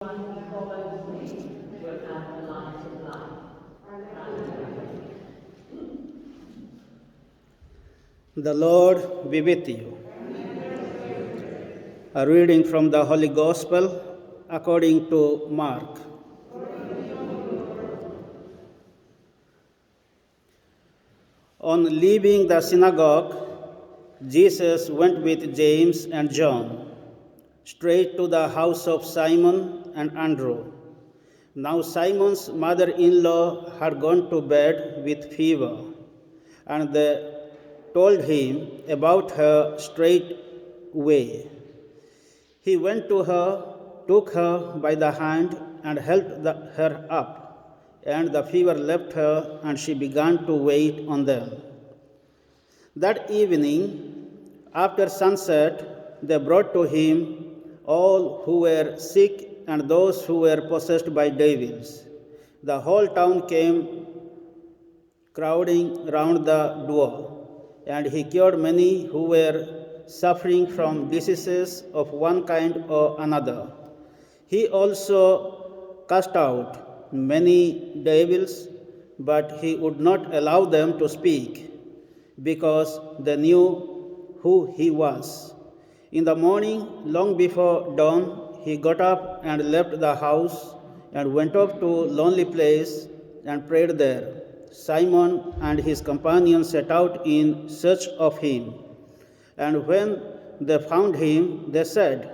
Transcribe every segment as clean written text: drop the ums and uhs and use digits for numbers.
follows me will have the light of life. The Lord be with you. A reading from the Holy Gospel according to Mark. On leaving the synagogue, Jesus went with James and John straight to the house of Simon and Andrew. Now Simon's mother-in-law had gone to bed with fever, and they told him about her straightway. He went to her, took her by the hand, and helped her up, and the fever left her, and she began to wait on them. That evening, after sunset, they brought to him all who were sick and those who were possessed by devils. The whole town came crowding round the door, and he cured many who were suffering from diseases of one kind or another. He also cast out many devils, but he would not allow them to speak, because they knew who he was. In the morning, long before dawn, he got up and left the house and went off to a lonely place and prayed there. Simon and his companions set out in search of him. And when they found him, they said,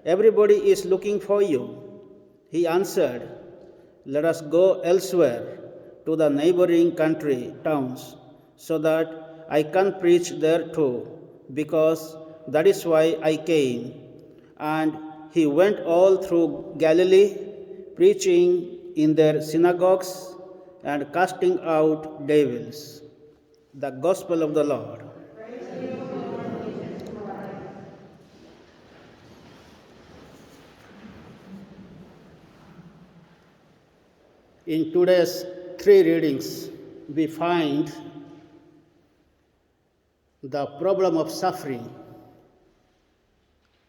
"Everybody is looking for you." He answered, "Let us go elsewhere to the neighboring country towns, so that I can preach there too, because that is why I came." And he went all through Galilee, preaching in their synagogues and casting out devils. The Gospel of the Lord. In today's three readings, we find the problem of suffering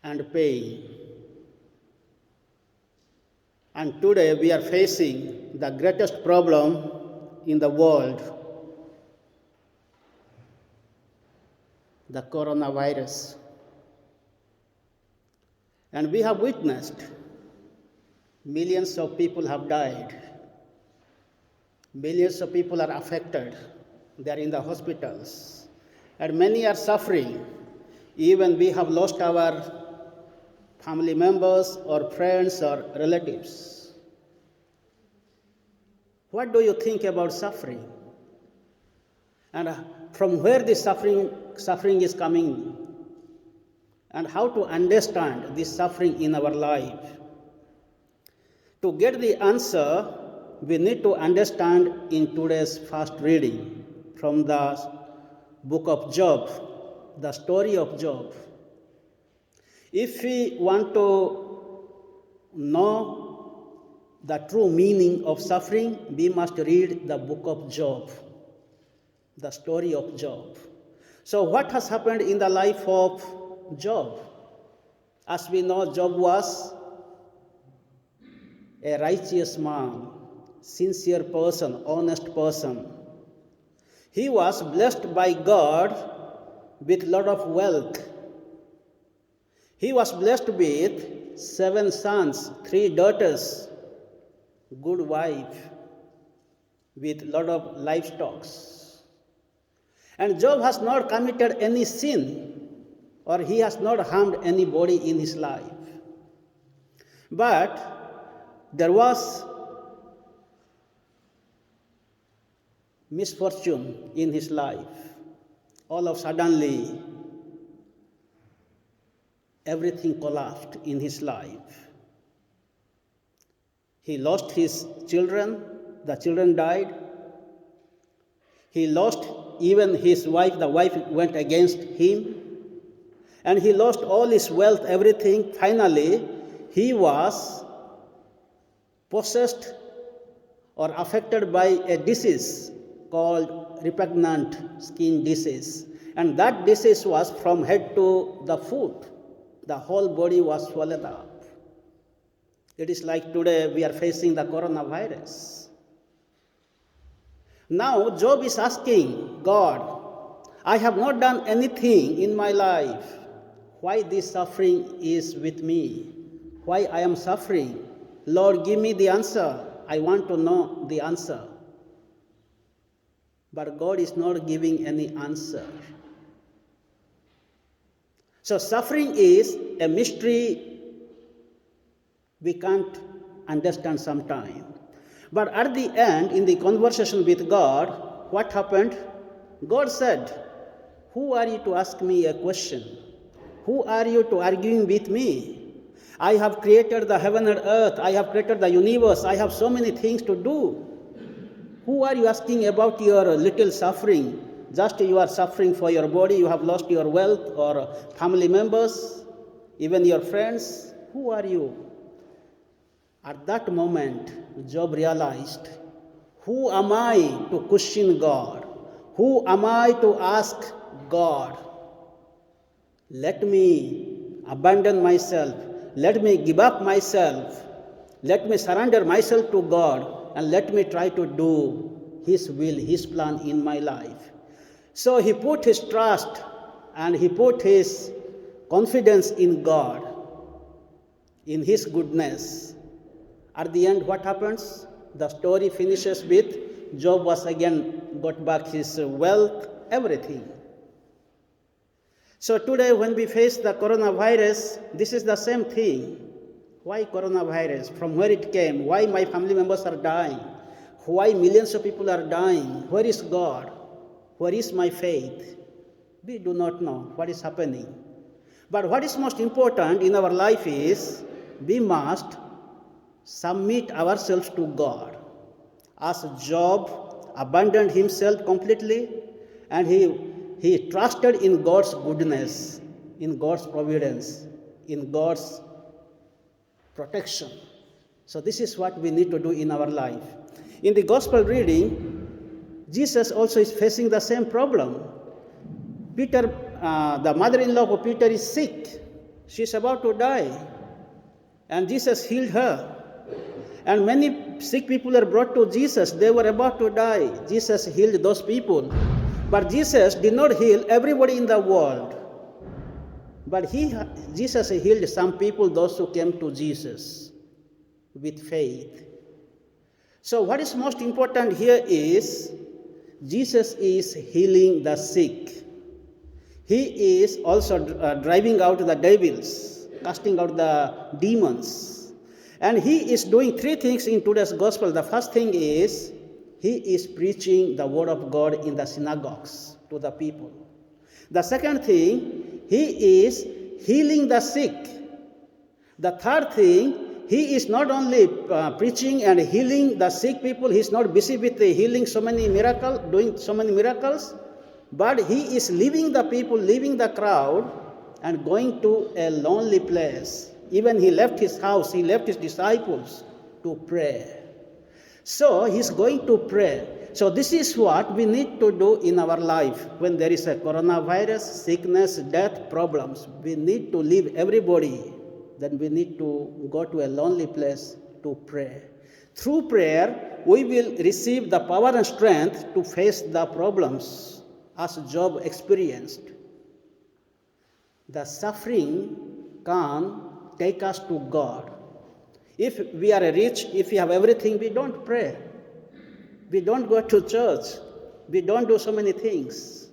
and pain. And today we are facing the greatest problem in the world, the coronavirus. And we have witnessed millions of people have died. Millions of people are affected. They are in the hospitals. And many are suffering. Even we have lost our family members or friends or relatives. What do you think about suffering? And from where this suffering is coming? And how to understand this suffering in our life? To get the answer, we need to understand in today's first reading from the book of Job, the story of Job. If we want to know the true meaning of suffering, we must read the book of Job, the story of Job. So what has happened in the life of Job? As we know, Job was a righteous man, sincere person, honest person. He was blessed by God with a lot of wealth. He was blessed with 7 sons, 3 daughters, good wife, with a lot of livestock. And Job has not committed any sin, or he has not harmed anybody in his life. But there was misfortune in his life. All of suddenly, everything collapsed in his life. He lost his children, the children died. He lost even his wife, the wife went against him. And he lost all his wealth, everything. Finally, he was possessed or affected by a disease called repugnant skin disease. And that disease was from head to the foot. The whole body was swollen up. It is like today we are facing the coronavirus. Now Job is asking God, I have not done anything in my life. Why this suffering is with me? Why I am suffering? Lord, give me the answer. I want to know the answer. But God is not giving any answer. So suffering is a mystery we can't understand sometimes. But at the end, in the conversation with God, what happened? God said, who are you to ask me a question? Who are you to arguing with me? I have created the heaven and earth. I have created the universe. I have so many things to do. Who are you asking about your little suffering? Just you are suffering for your body, you have lost your wealth or family members, even your friends. Who are you? At that moment, Job realized, who am I to question God? Who am I to ask God? Let me abandon myself. Let me give up myself. Let me surrender myself to God and let me try to do His will, His plan in my life. So he put his trust and he put his confidence in God, in His goodness. At the end, what happens? The story finishes with Job was again got back his wealth, everything. So today when we face the coronavirus, this is the same thing. Why coronavirus? From where it came? Why my family members are dying? Why millions of people are dying? Where is God? Where is my faith? We do not know what is happening. But what is most important in our life is we must submit ourselves to God. As Job abandoned himself completely and he trusted in God's goodness, in God's providence, in God's protection. So this is what we need to do in our life. In the gospel reading, Jesus also is facing the same problem. Peter, the mother-in-law of Peter is sick. She's about to die. And Jesus healed her. And many sick people are brought to Jesus. They were about to die. Jesus healed those people. But Jesus did not heal everybody in the world. But Jesus healed some people, those who came to Jesus with faith. So what is most important here is Jesus is healing the sick. He is also driving out the devils, casting out the demons. And he is doing three things in today's gospel. The first thing is he is preaching the word of God in the synagogues to the people. The second thing, he is healing the sick. The third thing, he is not only preaching and healing the sick people, he is not busy with healing so many miracles, doing so many miracles, but he is leaving the people, leaving the crowd and going to a lonely place. Even he left his house, he left his disciples to pray. So he's going to pray. So this is what we need to do in our life when there is a coronavirus, sickness, death, problems. We need to leave everybody. Then we need to go to a lonely place to pray. Through prayer, we will receive the power and strength to face the problems as Job experienced. The suffering can take us to God. If we are rich, if we have everything, we don't pray. We don't go to church. We don't do so many things.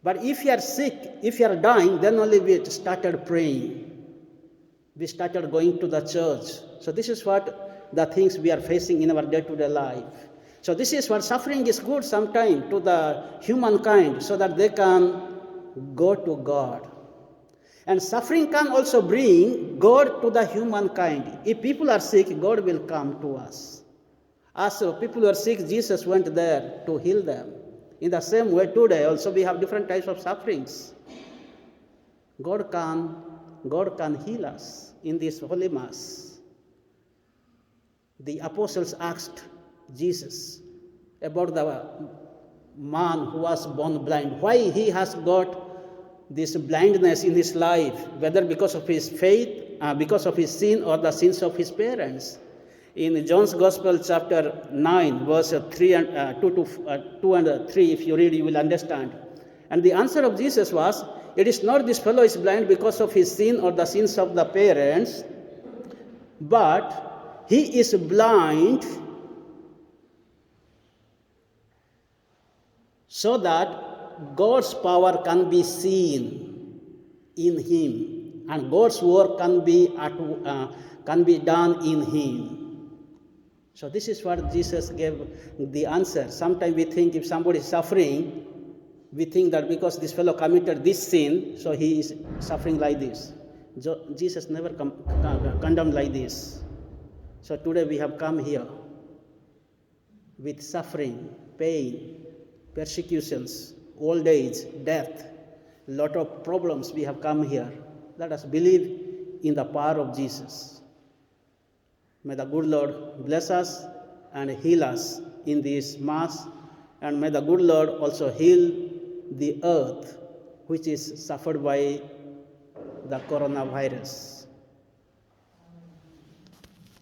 But if you are sick, if you are dying, then only we started praying. We started going to the church. So this is what the things we are facing in our day-to-day life. So this is what suffering is good sometimes to the humankind so that they can go to God. And suffering can also bring God to the humankind. If people are sick, God will come to us. As people who are sick, Jesus went there to heal them. In the same way today also we have different types of sufferings. God can heal us in this Holy Mass. The apostles asked Jesus about the man who was born blind, why he has got this blindness in his life, whether because of his faith because of his sin or the sins of his parents. In John's Gospel, chapter 9, verse 2 and 3, if you read, you will understand. And the answer of Jesus was, it is not this fellow is blind because of his sin or the sins of the parents, but he is blind so that God's power can be seen in him and God's work can be done in him. So this is what Jesus gave the answer. Sometimes we think if somebody is suffering, we think that because this fellow committed this sin, so he is suffering like this. Jesus never condemned like this. So today we have come here with suffering, pain, persecutions, old age, death, lot of problems we have come here. Let us believe in the power of Jesus. May the good Lord bless us and heal us in this Mass, and may the good Lord also heal the earth which is suffered by the coronavirus.